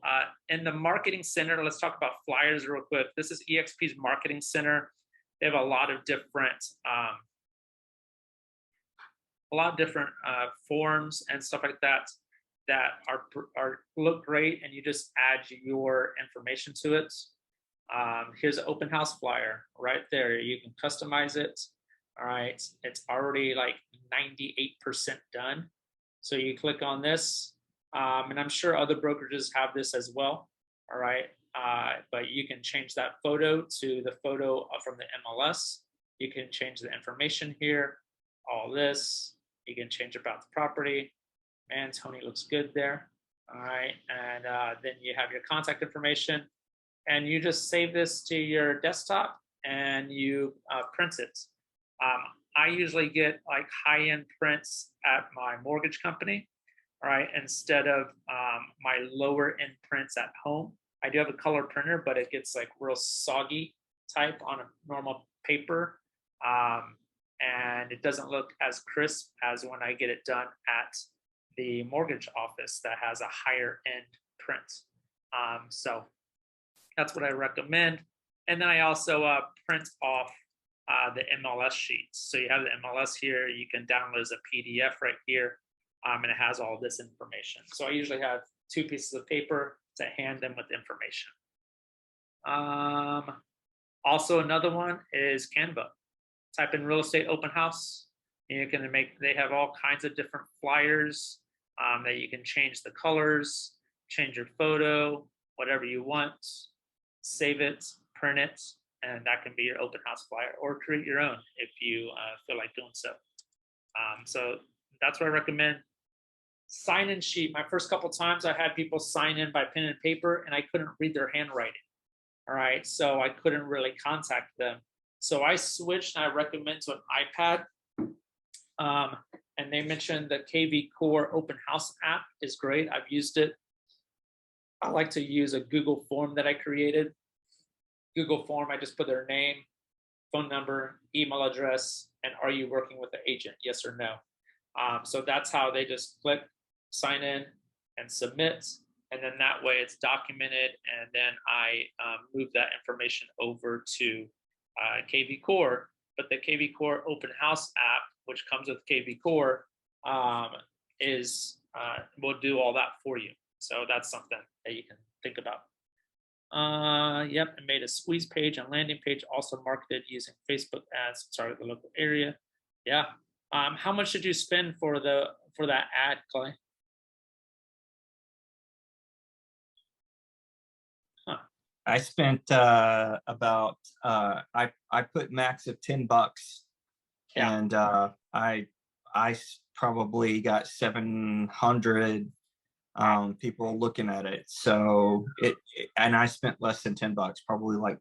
in the marketing center, let's talk about flyers real quick. This is EXP's marketing center. They have a lot of different forms and stuff like that are look great, and you just add your information to it. Here's an open house flyer right there. You can customize it. All right. It's already like 98% done. So you click on this, and I'm sure other brokerages have this as well. All right. But you can change that photo to the photo from the MLS. You can change the information here, all this. You can change about the property. Man, Tony looks good there. All right. And then you have your contact information. And you just save this to your desktop and you print it. I usually get like high-end prints at my mortgage company, all right, instead of my lower-end prints at home. I do have a color printer, but it gets like real soggy type on a normal paper, and it doesn't look as crisp as when I get it done at the mortgage office that has a higher-end print. So that's what I recommend. And then I also print off the MLS sheets. So you have the MLS here. You can download as a PDF right here, and it has all this information. So I usually have 2 pieces of paper to hand them with information. Also, another one is Canva. Type in real estate open house. You can they have all kinds of different flyers that you can change the colors, change your photo, whatever you want. Save it, print it, and that can be your open house flyer, or create your own if you feel like doing so. So that's what I recommend. Sign-in sheet. My first couple times I had people sign in by pen and paper, and I couldn't read their handwriting. All right, so I couldn't really contact them. So I switched, and I recommend to an iPad. And they mentioned the KV Core Open House app is great. I've used it. I like to use a Google form that I created. Google form, I just put their name, phone number, email address, and are you working with the agent? Yes or no. So that's how they just click, sign in, and submit. and then that way it's documented, and then I move that information over to KV Core. But the KV Core Open House app, which comes with KV Core, will do all that for you. So that's something that you can think about. Yep, and made a squeeze page and landing page, also marketed using Facebook ads to target the local area. Yeah. How much did you spend for that ad, Clay? I spent about I put max of $10, Yeah. and I probably got 700 people looking at it. So and I spent less than $10, probably like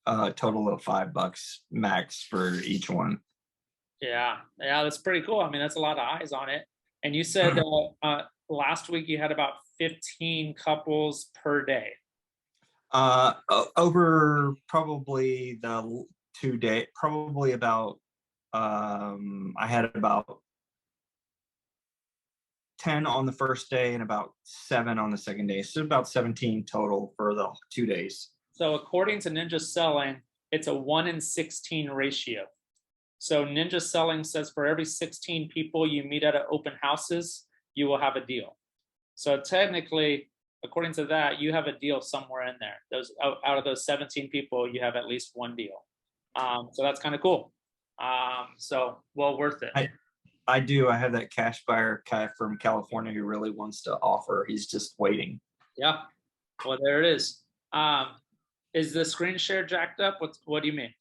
a total of $5 max for each one. Yeah, that's pretty cool. I mean, that's a lot of eyes on it. And you said last week you had about 15 couples per day. Over probably the 2 day, probably about I had about 10 on the first day and about 7 on the second day. So about 17 total for the 2 days. So according to Ninja Selling, it's a 1-in-16 ratio. So Ninja Selling says for every 16 people you meet at open houses, you will have a deal. So technically, according to that, you have a deal somewhere in there. Those out of those 17 people, you have at least one deal. So that's kind of cool. So well worth it. I do. I have that cash buyer guy from California who really wants to offer. He's just waiting. Yeah. Well, there it is. Is the screen share jacked up? What do you mean?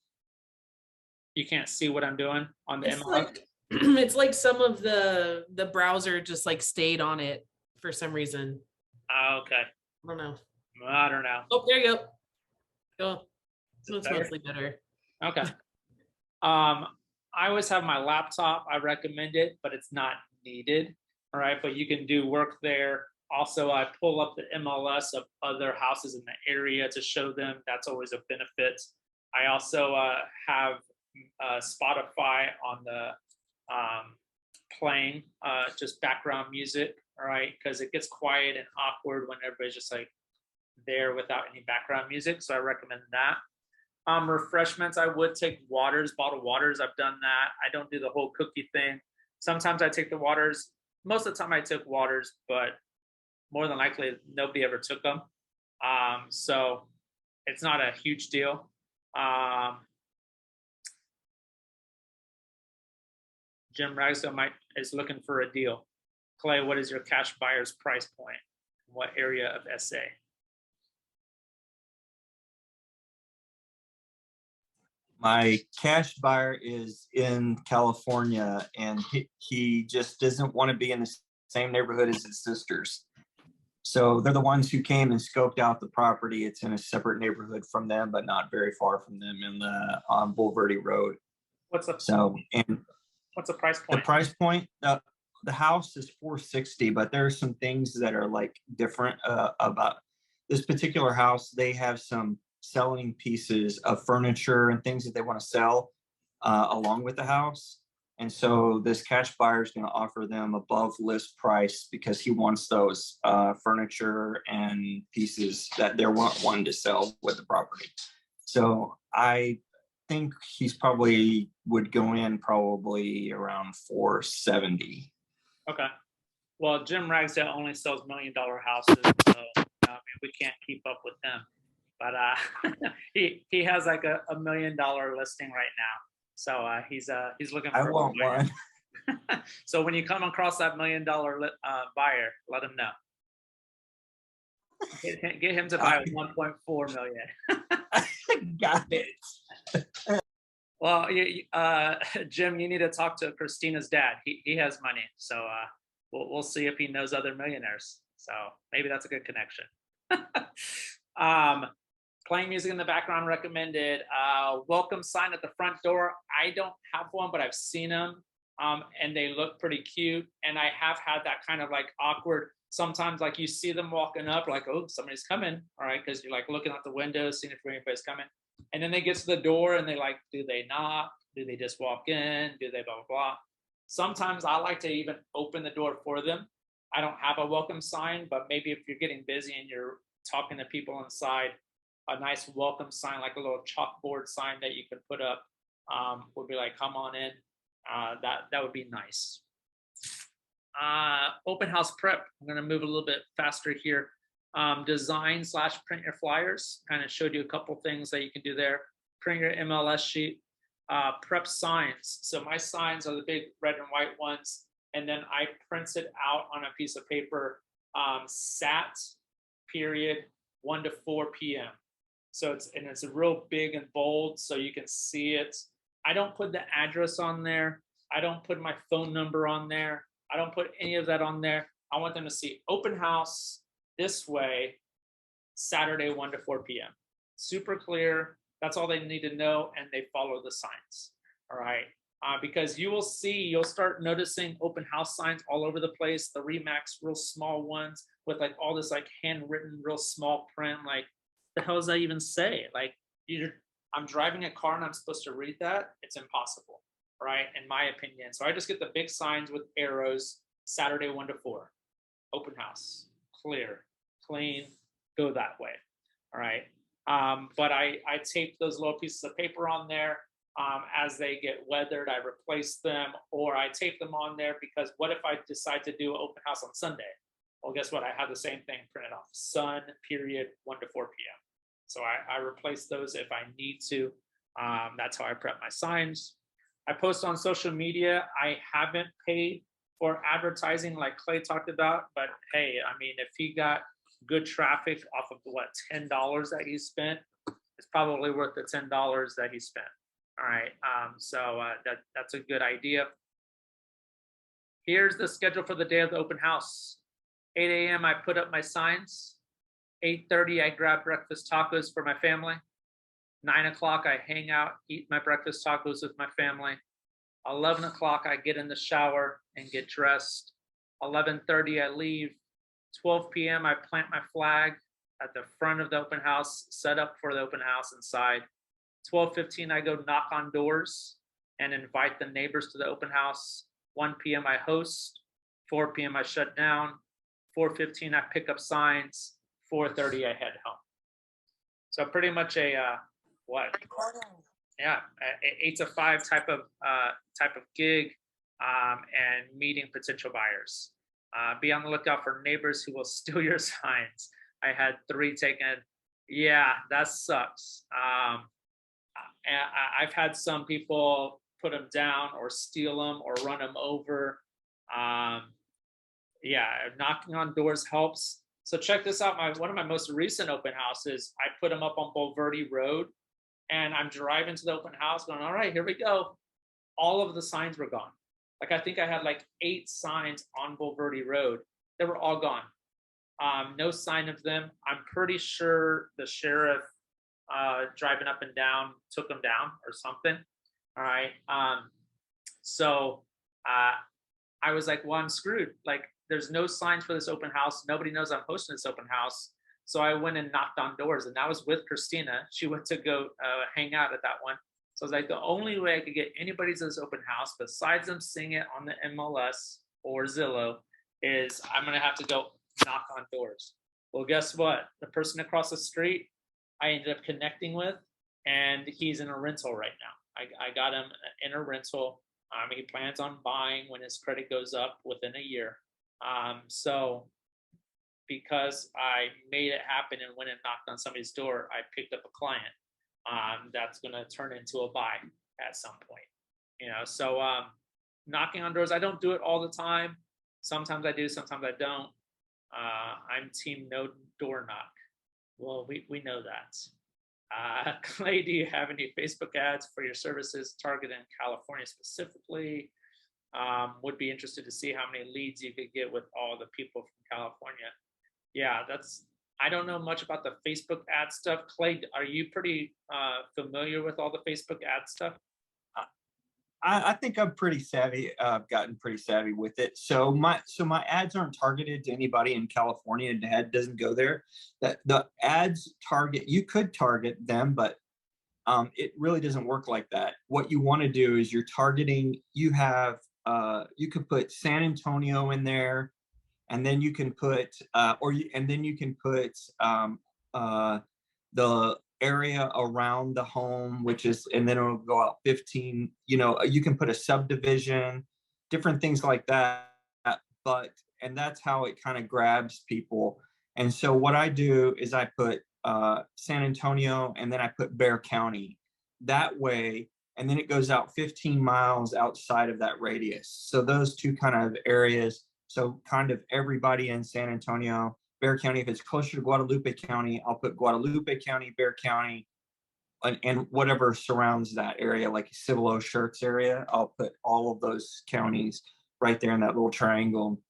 You can't see what I'm doing on the MLS? It's like some of the browser just like stayed on it for some reason. Okay. I don't know. I don't know. Oh, there you go. Go. So it's Better? mostly better. Okay. I always have my laptop. I recommend it, but it's not needed. All right. But you can do work there. Also, I pull up the MLS of other houses in the area to show them. That's always a benefit. I also have Spotify on the playing just background music. All right. Because it gets quiet and awkward when everybody's just like there without any background music. So I recommend that. Refreshments, I would take waters, bottled waters. I've done that. I don't do the whole cookie thing. Sometimes I take the waters. Most of the time I took waters, but more than likely nobody ever took them. So it's not a huge deal. Jim Ragsdale is looking for a deal. Clay, what is your cash buyer's price point? What area of SA? My cash buyer is in California, and he just doesn't want to be in the same neighborhood as his sisters. So they're the ones who came and scoped out the property. It's in a separate neighborhood from them, but not very far from them on Bulverde Road. What's the price point? The price point, the house is $460, but there are some things that are like different about this particular house. They have some selling pieces of furniture and things that they want to sell along with the house. And so this cash buyer is going to offer them above list price because he wants those furniture and pieces that they're wanting to sell with the property. So I think he's probably would go in probably around $470. Okay. Well, Jim Ragsdale only sells $1 million houses, so I mean, we can't keep up with him. But he has like a $1 million listing right now, so he's looking for. I want one. So when you come across that $1 million buyer, let him know. Get him to buy 1.4 million. Got it. Well, Jim, you need to talk to Christina's dad. He has money, so we'll see if he knows other millionaires. So maybe that's a good connection. Playing music in the background recommended. Welcome sign at the front door. I don't have one, but I've seen them, and they look pretty cute. And I have had that kind of like awkward. Sometimes like you see them walking up, like, oh, somebody's coming, all right, because you're like looking out the window, seeing if anybody's coming. And then they get to the door and they like, do they knock? Do they just walk in? Do they blah, blah, blah? Sometimes I like to even open the door for them. I don't have a welcome sign, but maybe if you're getting busy and you're talking to people inside, a nice welcome sign, like a little chalkboard sign that you can put up, would be like, come on in. That would be nice. Open house prep. I'm going to move a little bit faster here. Design / print your flyers. Kind of showed you a couple things that you can do there. Print your MLS sheet. Prep signs. So my signs are the big red and white ones, and then I print it out on a piece of paper. SAT period 1 to 4 p.m. So it's a real big and bold, so you can see it. I don't put the address on there. I don't put my phone number on there. I don't put any of that on there. I want them to see open house this way, Saturday 1 to 4 p.m. Super clear. That's all they need to know, and they follow the signs. All right. Because you'll start noticing open house signs all over the place. The Remax, real small ones with like all this like handwritten, real small print. Like, the hell does that even say? Like, I'm driving a car and I'm supposed to read that. It's impossible, right? In my opinion. So I just get the big signs with arrows. Saturday 1 to 4, open house, clear, clean, go that way. All right. But I tape those little pieces of paper on there. As they get weathered, I replace them, or I tape them on there because what if I decide to do an open house on Sunday? Well, guess what? I have the same thing printed off. Sun period 1 to 4 p.m. So I replace those if I need to. That's how I prep my signs. I post on social media. I haven't paid for advertising like Clay talked about, but hey, I mean, if he got good traffic off of what, $10 that he spent, it's probably worth the $10 that he spent. All right, so that's a good idea. Here's the schedule for the day of the open house. 8 a.m. I put up my signs. 8:30 I grab breakfast tacos for my family. 9 o'clock I hang out, eat my breakfast tacos with my family. 11 o'clock I get in the shower and get dressed. 11:30 I leave. 12 p.m. I plant my flag at the front of the open house, set up for the open house inside. 12:15 I go knock on doors and invite the neighbors to the open house. 1 p.m. I host. 4 p.m. I shut down. 4:15 I pick up signs. 4:30 I head home. So pretty much a 8 to 5 type of gig, and meeting potential buyers. Be on the lookout for neighbors who will steal your signs. I had 3 taken. Yeah, that sucks. And I've had some people put them down or steal them or run them over. Knocking on doors helps. So check this out. One of my most recent open houses, I put them up on Bulverde Road, and I'm driving to the open house going, all right, here we go. All of the signs were gone. Like, I think I had like 8 signs on Bulverde Road. They were all gone. No sign of them. I'm pretty sure the sheriff driving up and down took them down or something. All right. So I was like, well, I'm screwed. Like, there's no signs for this open house. Nobody knows I'm hosting this open house. So I went and knocked on doors, and that was with Christina. She went to go hang out at that one. So I was like, the only way I could get anybody to this open house besides them seeing it on the MLS or Zillow is I'm going to have to go knock on doors. Well, guess what? The person across the street I ended up connecting with, and he's in a rental right now. I got him in a rental. He plans on buying when his credit goes up within a year. So because I made it happen and went and knocked on somebody's door, I picked up a client that's going to turn into a buy at some point. So knocking on doors, I don't do it all the time. Sometimes I do, sometimes I don't. I'm team no door knock. Well, we know that. Clay, do you have any Facebook ads for your services targeted in California specifically? Would be interested to see how many leads you could get with all the people from California. Yeah, I don't know much about the Facebook ad stuff. Clay, are you pretty familiar with all the Facebook ad stuff? I think I'm pretty savvy. I've gotten pretty savvy with it. So my ads aren't targeted to anybody in California. The ad doesn't go there. That the ads you could target them, but it really doesn't work like that. What you want to do is you're targeting. You could put San Antonio in there, and then you can put and then you can put the area around the home, which is, and then it'll go out 15, you can put a subdivision, different things like that. But, and that's how it kind of grabs people. And so what I do is I put San Antonio, and then I put Bexar County that way. And then it goes out 15 miles outside of that radius. So those two kind of areas. So kind of everybody in San Antonio, Bexar County. If it's closer to Guadalupe County, I'll put Guadalupe County, Bexar County, and whatever surrounds that area, like Cibolo Shirts area, I'll put all of those counties right there in that little triangle,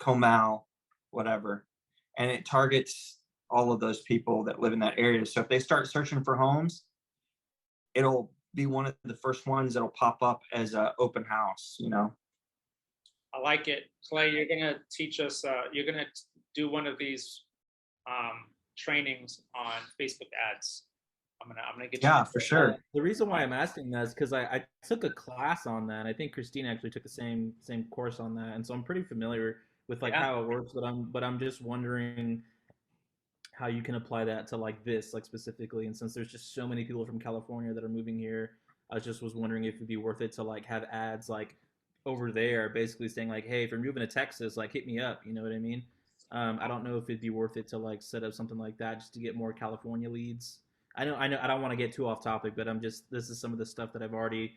Comal, whatever. And it targets all of those people that live in that area. So if they start searching for homes, it'll be one of the first ones that'll pop up as an open house, I like it. Clay, you're gonna teach us, you're gonna do one of these trainings on Facebook ads. I'm gonna get you. Yeah, for sure. The reason why I'm asking that is because I took a class on that. I think Christina actually took the same course on that, and so I'm pretty familiar with like how it works. But I'm just wondering how you can apply that to like this, like specifically. And since there's just so many people from California that are moving here, I was wondering if it'd be worth it to like have ads like over there, basically saying like, hey, if you're moving to Texas, like hit me up. You know what I mean? I don't know if it'd be worth it to like set up something like that just to get more California leads. I know I don't want to get too off topic, but this is some of the stuff that I've already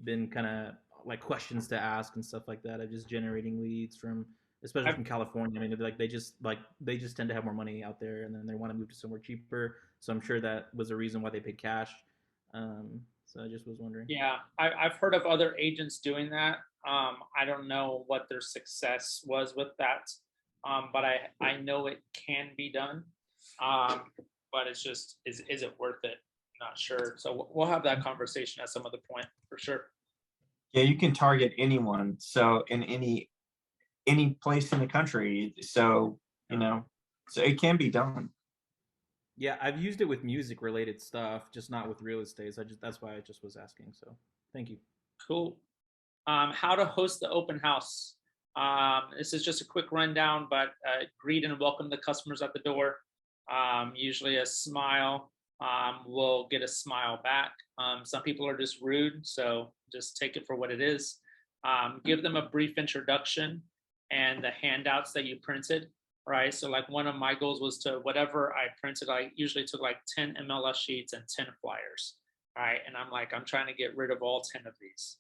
been kind of like questions to ask and stuff like that. I'm just generating leads from, especially from California. I mean, like they just tend to have more money out there, and then they want to move to somewhere cheaper. So I'm sure that was a reason why they paid cash. So I just was wondering. Yeah, I've heard of other agents doing that. I don't know what their success was with that, but I know it can be done. But it's just, is it worth it? Not sure. So we'll have that conversation at some other point for sure. Yeah, you can target anyone. So in any place in the country. So, so it can be done. Yeah, I've used it with music related stuff, just not with real estate. That's why I just was asking. So thank you. Cool. How to host the open house. This is just a quick rundown, but greet and welcome the customers at the door. Usually a smile will get a smile back. Some people are just rude, so just take it for what it is. Give them a brief introduction and the handouts that you printed, right? So like one of my goals was to whatever I printed, I usually took like 10 MLS sheets and 10 flyers, right? And I'm like, I'm trying to get rid of all 10 of these.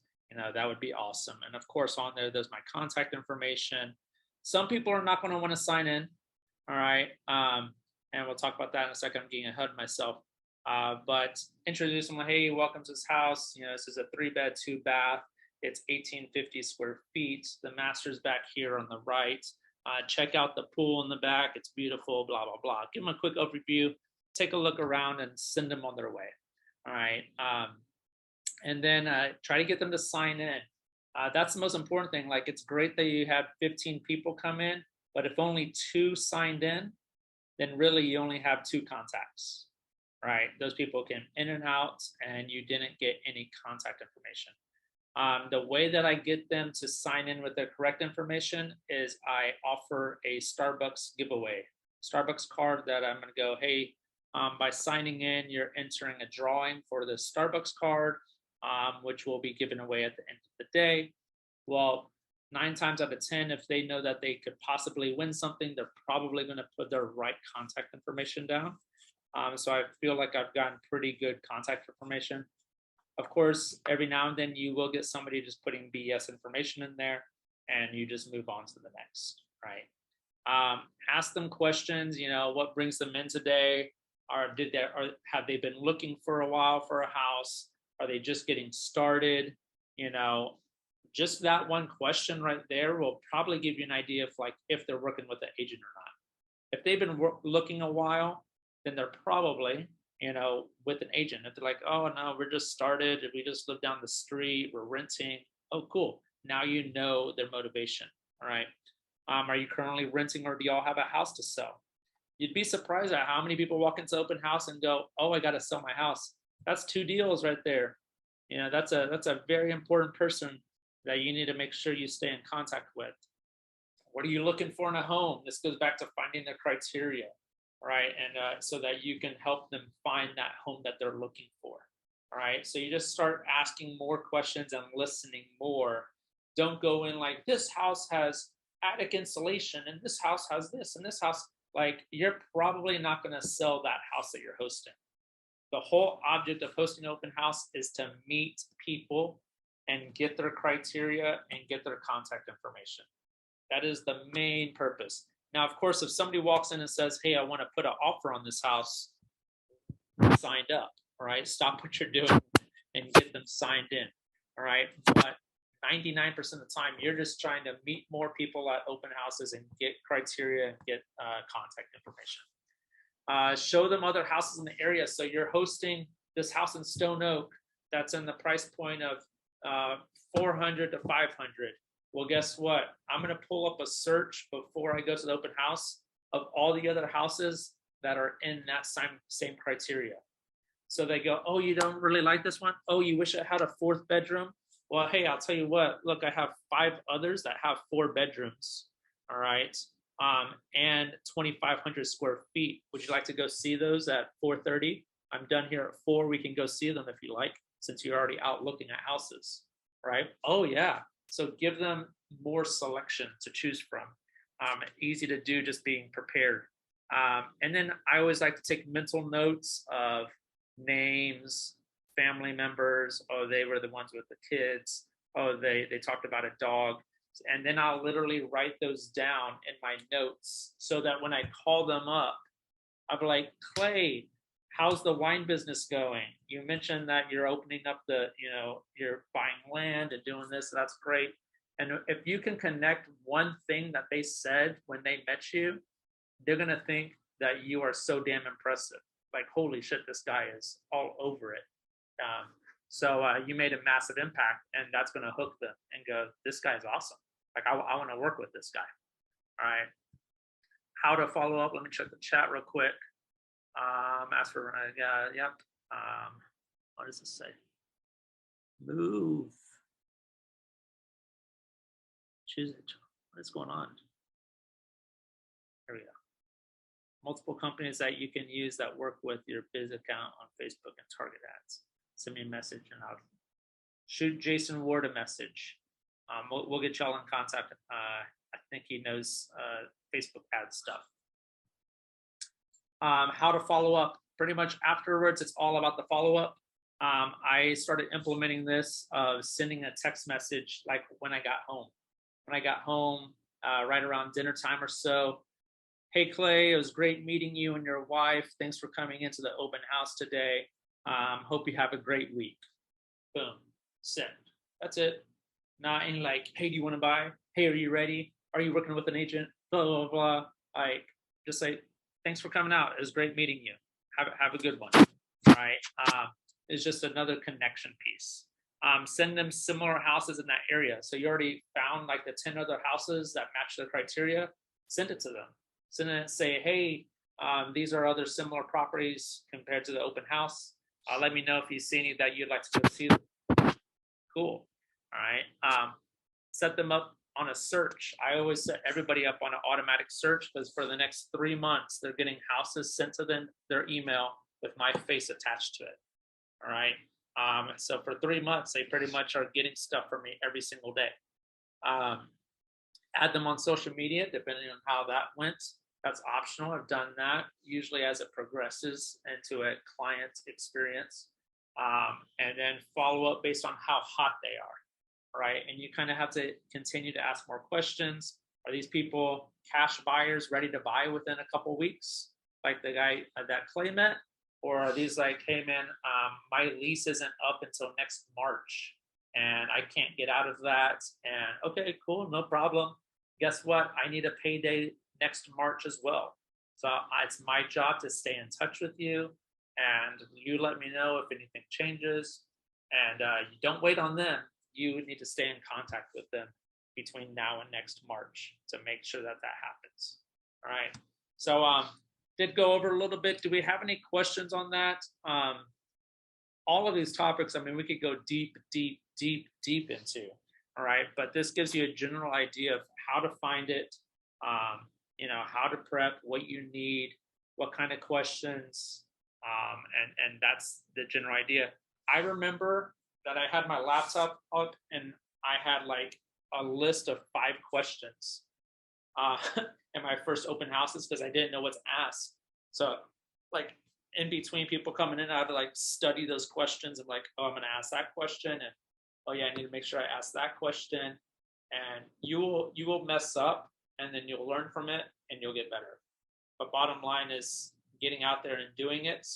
That would be awesome. And of course on there's my contact information. Some people are not going to want to sign in, all right? And we'll talk about that in a second. I'm getting ahead of myself. But introduce them, hey, welcome to this house. This is a 3-bed, 2-bath. It's 1850 square feet. The master's back here on the right. Check out the pool in the back. It's beautiful, blah, blah, blah. Give them a quick overview, take a look around, and send them on their way. All right. And then try to get them to sign in. That's the most important thing. Like, it's great that you have 15 people come in, but if only 2 signed in, then really you only have 2 contacts, right? Those people came in and out and you didn't get any contact information. The way that I get them to sign in with the correct information is I offer a Starbucks giveaway, Starbucks card that I'm gonna go, hey, by signing in, you're entering a drawing for the Starbucks card, which will be given away at the end of the day. Well, 9 times out of 10, if they know that they could possibly win something, they're probably going to put their right contact information down. So I feel like I've gotten pretty good contact information. Of course, every now and then you will get somebody just putting BS information in there, and you just move on to the next, right? Ask them questions, what brings them in today? Or have they been looking for a while for a house? Are they just getting started? Just that one question right there will probably give you an idea of like if they're working with an agent or not. If they've been looking a while, then they're probably, with an agent. If they're like, oh no, we're just started, we just live down the street, we're renting. Oh, cool. Now you know their motivation. All right. Are you currently renting, or do y'all have a house to sell? You'd be surprised at how many people walk into open house and go, oh, I got to sell my house. That's 2 deals right there. That's a very important person that you need to make sure you stay in contact with. What are you looking for in a home? This goes back to finding the criteria, right? And so that you can help them find that home that they're looking for. All right. So you just start asking more questions and listening more. Don't go in like, this house has attic insulation and this house has this and this house. Like, you're probably not going to sell that house that you're hosting. The whole object of hosting open house is to meet people and get their criteria and get their contact information. That is the main purpose. Now, of course, if somebody walks in and says, hey, I want to put an offer on this house, signed up, all right? Stop what you're doing and get them signed in, all right? But 99% of the time, you're just trying to meet more people at open houses and get criteria and get contact information. Show them other houses in the area. So you're hosting this house in Stone Oak that's in the price point of 400 to 500. Well, guess what? I'm going to pull up a search before I go to the open house of all the other houses that are in that same criteria. So they go, oh, you don't really like this one? Oh, you wish it had a 4th bedroom? Well, hey, I'll tell you what, look, I have 5 others that have 4 bedrooms, all right, and 2,500 square feet. Would you like to go see those at 4:30? I'm done here at 4. We can go see them if you like, since you're already out looking at houses, right? Oh, yeah. So give them more selection to choose from. Easy to do, just being prepared. And then I always like to take mental notes of names, family members. Oh, they were the ones with the kids. Oh, they talked about a dog. And then I'll literally write those down in my notes so that when I call them up, I'll be like, Clay, how's the wine business going? You mentioned that you're opening up you're buying land and doing this. So that's great. And if you can connect one thing that they said when they met you, they're going to think that you are so damn impressive. Like, holy shit, this guy is all over it. So you made a massive impact, and that's going to hook them and go, this guy's awesome. Like, I want to work with this guy. All right. How to follow up. Let me check the chat real quick. Ask for, yep. What does this say? Move. Choose it. What is going on? There we go. Multiple companies that you can use that work with your biz account on Facebook and target ads. Send me a message and I'll shoot Jason Ward a message. We'll get y'all in contact. I think he knows Facebook ad stuff. How to follow up. Pretty much afterwards, it's all about the follow-up. I started implementing this of sending a text message like when I got home. When I got home, right around dinner time or so, hey, Clay, it was great meeting you and your wife. Thanks for coming into the open house today. Hope you have a great week. Boom, send. That's it. Not any like, hey, do you want to buy? Hey, are you ready? Are you working with an agent? Blah, blah, blah. Like, just say, thanks for coming out. It was great meeting you. Have a good one. All right. It's just another connection piece. Send them similar houses in that area. So you already found like the 10 other houses that match the criteria. Send it to them. Send it and say, hey, these are other similar properties compared to the open house. Let me know if you see any that you'd like to go see them. Cool. All right. Set them up on a search. I always set everybody up on an automatic search because for the next 3 months, they're getting houses sent to them, their email with my face attached to it. All right. So for 3 months, they pretty much are getting stuff from me every single day. Add them on social media, depending on how that went. That's optional. I've done that usually as it progresses into a client experience. And then follow up based on how hot they are. Right. And you kind of have to continue to ask more questions. Are these people cash buyers ready to buy within a couple of weeks? Like the guy that Clay met? Or are these like, hey man, my lease isn't up until next March and I can't get out of that. And okay, cool, no problem. Guess what? I need a payday next March as well. So it's my job to stay in touch with you and you let me know if anything changes. And you don't wait on them. You need to stay in contact with them between now and next March to make sure that that happens. All right. So did go over a little bit. Do we have any questions on that? All of these topics, I mean, we could go deep into, all right? But this gives you a general idea of how to find it, how to prep, what you need, what kind of questions, and that's the general idea. I remember that I had my laptop up and I had like a list of 5 questions uh, in my first open houses because I didn't know what to ask. So, like in between people coming in, I had to like study those questions and like, oh, I'm gonna ask that question, and oh yeah, I need to make sure I ask that question. And you will mess up, and then you'll learn from it, and you'll get better. But bottom line is getting out there and doing it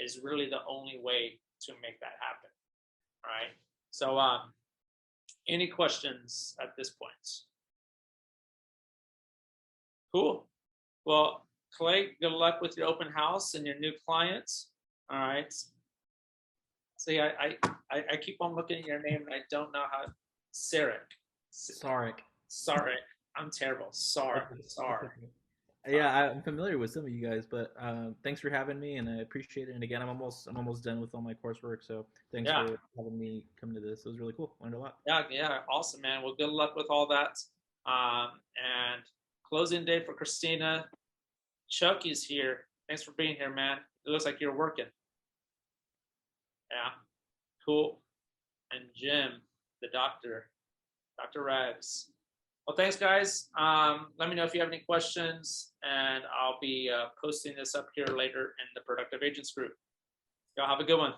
is really the only way to make that happen. All right. So, any questions at this point? Cool. Well, Clay, good luck with your open house and your new clients. All right. See, I keep on looking at your name and I don't know how. Sarek. Sarek. Sorry. I'm terrible. Sorry. Yeah, I'm familiar with some of you guys, but thanks for having me, and I appreciate it. And again, I'm almost done with all my coursework, so thanks for having me come to this. It was really cool. Learned a lot. Yeah, awesome, man. Well, good luck with all that. And closing day for Christina. Chuck is here. Thanks for being here, man. It looks like you're working. Yeah, cool. And Jim, the doctor, Dr. Rags. Well, thanks, guys. Let me know if you have any questions, and I'll be posting this up here later in the Productive Agents group. Y'all have a good one.